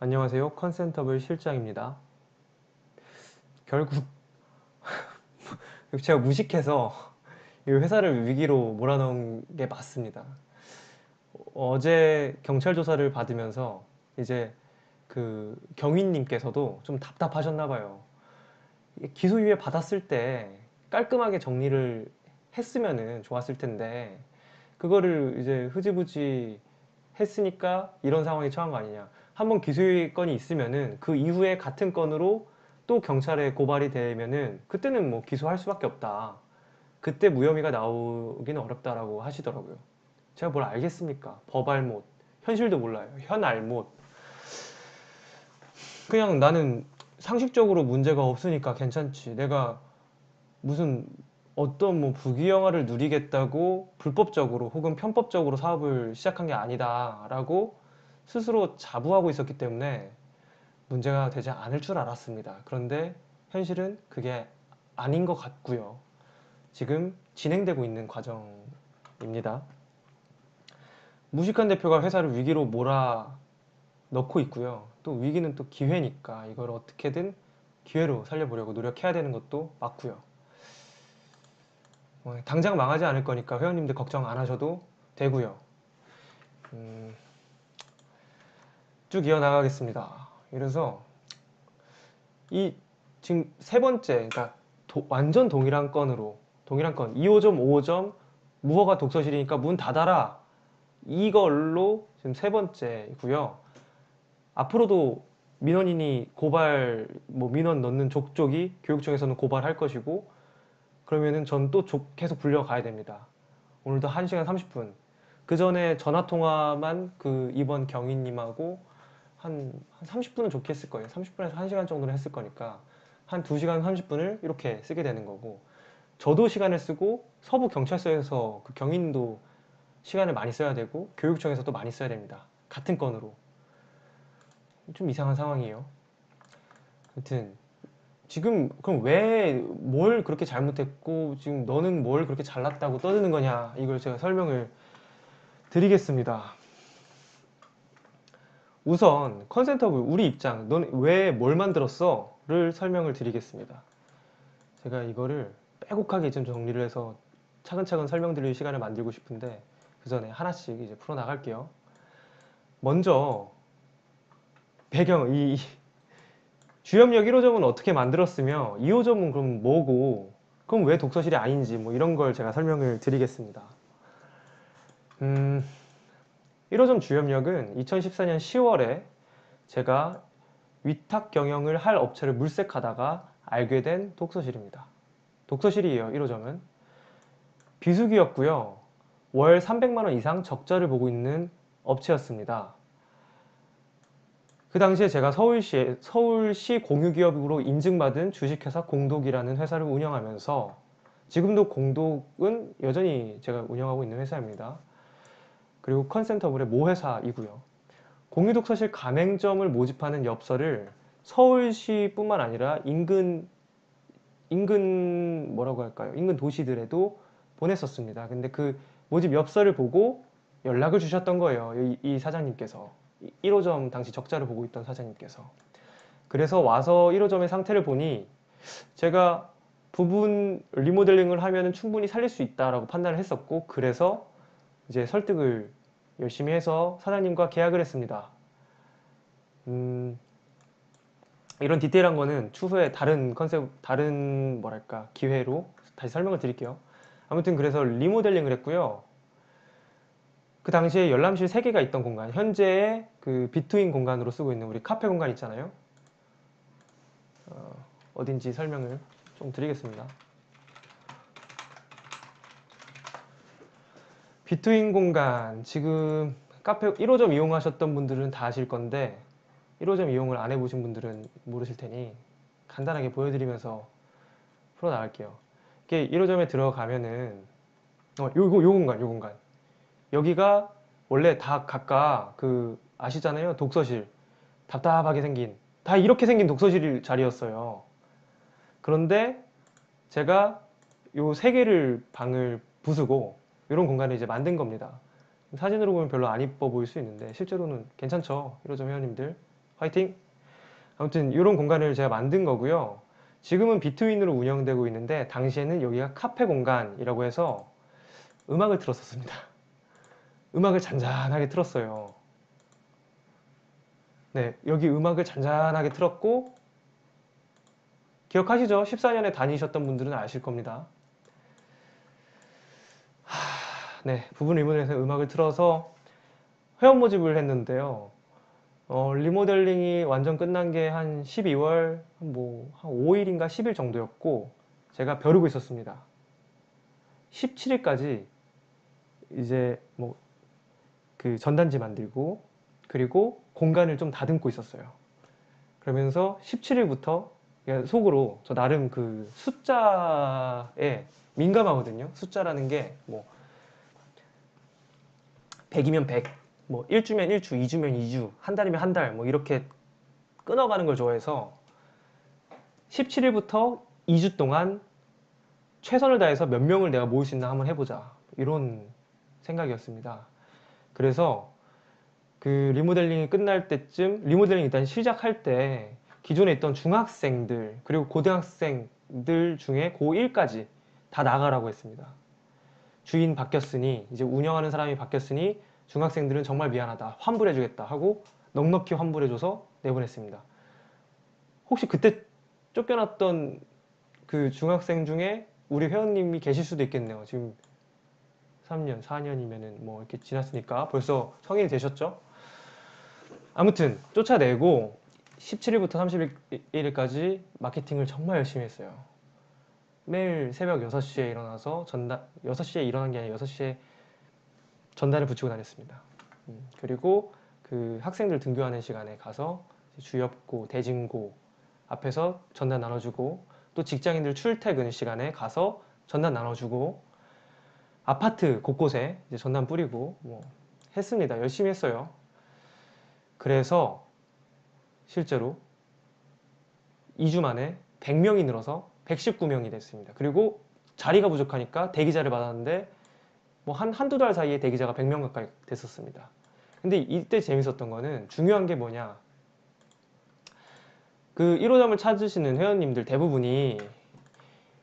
안녕하세요. 컨센터블 실장입니다. 결국 제가 무식해서 이 회사를 위기로 몰아넣은 게 맞습니다. 어제 경찰 조사를 받으면서 이제 그 경위님께서도 좀 답답하셨나 봐요. 기소유예 받았을 때 깔끔하게 정리를 했으면은 좋았을 텐데 그거를 이제 흐지부지 했으니까 이런 상황에 처한 거 아니냐. 한번 기소유예 건이 있으면은 그 이후에 같은 건으로 또 경찰에 고발이 되면은 그때는 뭐 기소할 수밖에 없다. 그때 무혐의가 나오기는 어렵다라고 하시더라고요. 제가 뭘 알겠습니까? 법알못, 현실도 몰라요. 현알못. 그냥 나는 상식적으로 문제가 없으니까 괜찮지. 내가 무슨 어떤 뭐 부귀영화를 누리겠다고 불법적으로 혹은 편법적으로 사업을 시작한 게 아니다라고 스스로 자부하고 있었기 때문에 문제가 되지 않을 줄 알았습니다. 그런데 현실은 그게 아닌 것 같고요. 지금 진행되고 있는 과정입니다. 무식한 대표가 회사를 위기로 몰아넣고 있고요. 또 위기는 또 기회니까 이걸 어떻게든 기회로 살려보려고 노력해야 되는 것도 맞고요. 당장 망하지 않을 거니까 회원님들 걱정 안 하셔도 되고요. 음, 쭉 이어나가겠습니다. 그래서 이 지금 세 번째, 그러니까 완전 동일한 건으로 동일한 건 2호점, 5호점 무허가 독서실이니까 문 닫아라. 이걸로 지금 세 번째고요. 앞으로도 민원인이 고발, 뭐 민원 넣는 족족이 교육청에서는 고발할 것이고 그러면은 전 또 계속 불려가야 됩니다. 오늘도 1시간 30분. 그 전에 전화통화만 그 이번 경위님하고 한 30분은 좋게 했을 거예요. 30분에서 1시간 정도는 했을 거니까 한 2시간 30분을 이렇게 쓰게 되는 거고 저도 시간을 쓰고 서부 경찰서에서 그 경위님도 시간을 많이 써야 되고 교육청에서도 많이 써야 됩니다. 같은 건으로. 좀 이상한 상황이에요. 아무튼 지금 그럼 왜 뭘 그렇게 잘못했고 지금 너는 뭘 그렇게 잘났다고 떠드는 거냐 이걸 제가 설명을 드리겠습니다. 우선 컨센터블 우리 입장 넌 왜 뭘 만들었어? 를 설명을 드리겠습니다. 제가 이거를 빼곡하게 좀 정리를 해서 차근차근 설명드릴 시간을 만들고 싶은데 그 전에 하나씩 이제 풀어나갈게요. 먼저 배경 이 주협력 1호점은 어떻게 만들었으며 2호점은 그럼 뭐고 그럼 왜 독서실이 아닌지 뭐 이런 걸 제가 설명을 드리겠습니다. 1호점 주협력은 2014년 10월에 제가 위탁 경영을 할 업체를 물색하다가 알게 된 독서실입니다. 독서실이에요. 1호점은. 비수기였고요. 월 300만 원 이상 적자를 보고 있는 업체였습니다. 그 당시에 제가 서울시 공유기업으로 인증받은 주식회사 공독이라는 회사를 운영하면서 지금도 공독은 여전히 제가 운영하고 있는 회사입니다. 그리고 컨센터블의 모회사이고요. 공유독서실 가맹점을 모집하는 엽서를 서울시뿐만 아니라 인근 뭐라고 할까요? 인근 도시들에도 보냈었습니다. 근데 그 모집 엽서를 보고 연락을 주셨던 거예요. 이 사장님께서. 1호점 당시 적자를 보고 있던 사장님께서. 그래서 와서 1호점의 상태를 보니 제가 부분 리모델링을 하면 충분히 살릴 수 있다라고 판단을 했었고 그래서 이제 설득을 열심히 해서 사장님과 계약을 했습니다. 이런 디테일한 거는 추후에 다른 뭐랄까 기회로 다시 설명을 드릴게요. 아무튼 그래서 리모델링을 했고요. 그 당시에 열람실 3개가 있던 공간, 현재의 그 비트윈 공간으로 쓰고 있는 우리 카페 공간 있잖아요. 어딘지 설명을 좀 드리겠습니다. 비트윈 공간, 지금 카페 1호점 이용하셨던 분들은 다 아실 건데 1호점 이용을 안 해보신 분들은 모르실 테니 간단하게 보여드리면서 풀어나갈게요. 이게 1호점에 들어가면은 요 공간. 여기가 원래 다 각각 그 아시잖아요. 독서실. 답답하게 생긴 다 이렇게 생긴 독서실 자리였어요. 그런데 제가 요 3개를 방을 부수고 이런 공간을 이제 만든 겁니다. 사진으로 보면 별로 안 이뻐 보일 수 있는데 실제로는 괜찮죠. 1호점 회원님들. 화이팅! 아무튼 이런 공간을 제가 만든 거고요. 지금은 비트윈으로 운영되고 있는데 당시에는 여기가 카페 공간이라고 해서 음악을 틀었었습니다. 음악을 잔잔하게 틀었어요. 네, 여기 음악을 잔잔하게 틀었고 기억하시죠? 14년에 다니셨던 분들은 아실 겁니다. 네, 부분 리모델링에서 음악을 틀어서 회원 모집을 했는데요. 리모델링이 완전 끝난 게 한 12월 한 5일인가 10일 정도였고 제가 벼르고 있었습니다. 17일까지 이제 뭐 그 전단지 만들고 그리고 공간을 좀 다듬고 있었어요. 그러면서 17일부터 속으로 저 나름 그 숫자에 민감하거든요. 숫자라는 게 뭐 100이면 100, 뭐 1주면 1주, 2주면 2주, 한 달이면 한 달, 뭐 이렇게 끊어가는 걸 좋아해서 17일부터 2주 동안 최선을 다해서 몇 명을 내가 모을 수 있나 한번 해보자. 이런 생각이었습니다. 그래서 그 리모델링이 끝날 때쯤, 리모델링 일단 시작할 때 기존에 있던 중학생들, 그리고 고등학생들 중에 고1까지 다 나가라고 했습니다. 주인 바뀌었으니, 이제 운영하는 사람이 바뀌었으니 중학생들은 정말 미안하다. 환불해주겠다 하고 넉넉히 환불해줘서 내보냈습니다. 혹시 그때 쫓겨났던 그 중학생 중에 우리 회원님이 계실 수도 있겠네요. 지금 3년, 4년이면은 뭐 이렇게 지났으니까 벌써 성인이 되셨죠? 아무튼 쫓아내고 17일부터 31일까지 마케팅을 정말 열심히 했어요. 매일 새벽 6시에 일어나서 6시에 일어난 게 아니라 6시에 전단을 붙이고 다녔습니다. 그리고 그 학생들 등교하는 시간에 가서 주엽고, 대진고 앞에서 전단 나눠주고 또 직장인들 출퇴근 시간에 가서 전단 나눠주고 아파트 곳곳에 이제 전단 뿌리고 뭐 했습니다. 열심히 했어요. 그래서 실제로 2주 만에 100명이 늘어서 119명이 됐습니다. 그리고 자리가 부족하니까 대기자를 받았는데 뭐 한두 달 사이에 대기자가 100명 가까이 됐었습니다. 근데 이때 재밌었던 거는 중요한 게 뭐냐, 그 1호점을 찾으시는 회원님들 대부분이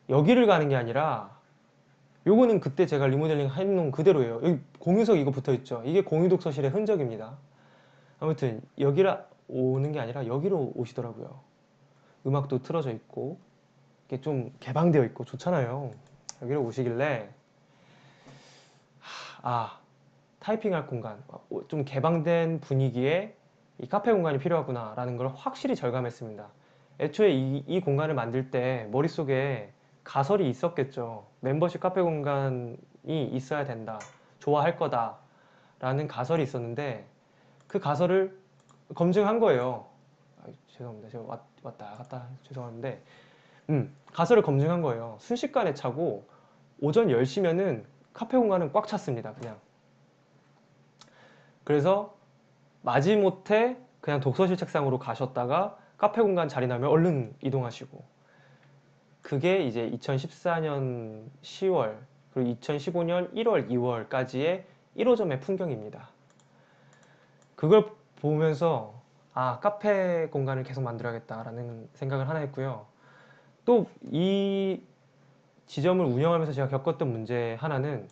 여기를 가는 게 아니라 요거는 그때 제가 리모델링 해놓은 그대로예요. 여기 공유석 이거 붙어있죠. 이게 공유독서실의 흔적입니다. 아무튼 여기라 오는 게 아니라 여기로 오시더라고요. 음악도 틀어져 있고 이게 좀 개방되어 있고 좋잖아요. 여기로 오시길래 타이핑할 공간, 좀 개방된 분위기에 이 카페 공간이 필요하구나 라는 걸 확실히 절감했습니다. 애초에 이 공간을 만들 때 머릿속에 가설이 있었겠죠. 멤버십 카페 공간이 있어야 된다, 좋아할 거다 라는 가설이 있었는데 그 가설을 검증한 거예요. 죄송합니다. 제가 왔다 갔다 죄송한데 가설을 검증한 거예요. 순식간에 차고 오전 10시면은 카페 공간은 꽉 찼습니다. 그냥. 그래서 마지못해 그냥 독서실 책상으로 가셨다가 카페 공간 자리 나면 얼른 이동하시고, 그게 이제 2014년 10월 그리고 2015년 1월 2월까지의 1호점의 풍경입니다. 그걸 보면서 카페 공간을 계속 만들어야겠다라는 생각을 하나 했고요. 또 이 지점을 운영하면서 제가 겪었던 문제 하나는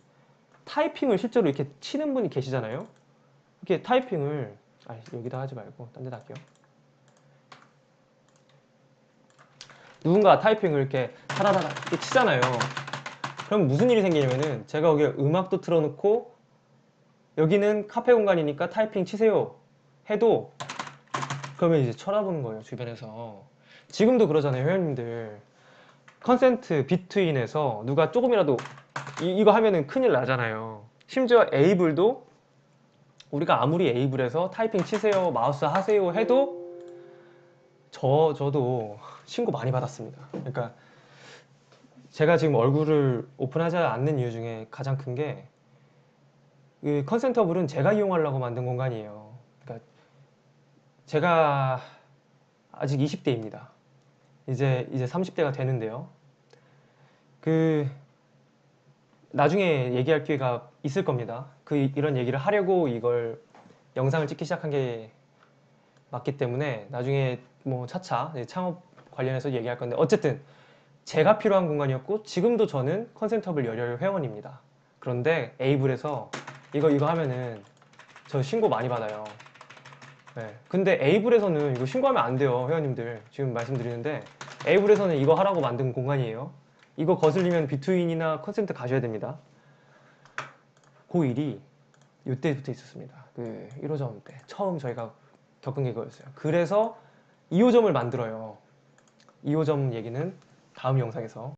타이핑을 실제로 이렇게 치는 분이 계시잖아요. 이렇게 타이핑을 여기다 하지 말고 딴 데다 할게요. 누군가 타이핑을 이렇게 타라라라 이렇게 치잖아요. 그럼 무슨 일이 생기냐면은 제가 여기 음악도 틀어놓고 여기는 카페 공간이니까 타이핑 치세요 해도 그러면 이제 쳐다보는 거예요, 주변에서. 지금도 그러잖아요, 회원님들. 컨센트 비트윈에서 누가 조금이라도 이거 하면은 큰일 나잖아요. 심지어 에이블도 우리가 아무리 에이블에서 타이핑 치세요, 마우스 하세요 해도 저도 신고 많이 받았습니다. 그러니까 제가 지금 얼굴을 오픈하지 않는 이유 중에 가장 큰 게 이 컨센터블은 제가 이용하려고 만든 공간이에요. 그러니까 제가 아직 20대입니다. 이제 30대가 되는데요. 그 나중에 얘기할 기회가 있을 겁니다. 이런 얘기를 하려고 이걸 영상을 찍기 시작한 게 맞기 때문에 나중에 뭐 차차 이제 창업 관련해서 얘기할 건데 어쨌든 제가 필요한 공간이었고 지금도 저는 컨센트업을 열혈 회원입니다. 그런데 에이블에서 이거 하면은 저 신고 많이 받아요. 네. 근데 에이블에서는 이거 신고하면 안 돼요, 회원님들. 지금 말씀드리는데 에이블에서는 이거 하라고 만든 공간이에요. 이거 거슬리면 비트윈이나 컨센트 가셔야 됩니다. 그 일이 이때부터 있었습니다. 그 1호점 때 처음 저희가 겪은 게 그거였어요. 그래서 2호점을 만들어요. 2호점 얘기는 다음 영상에서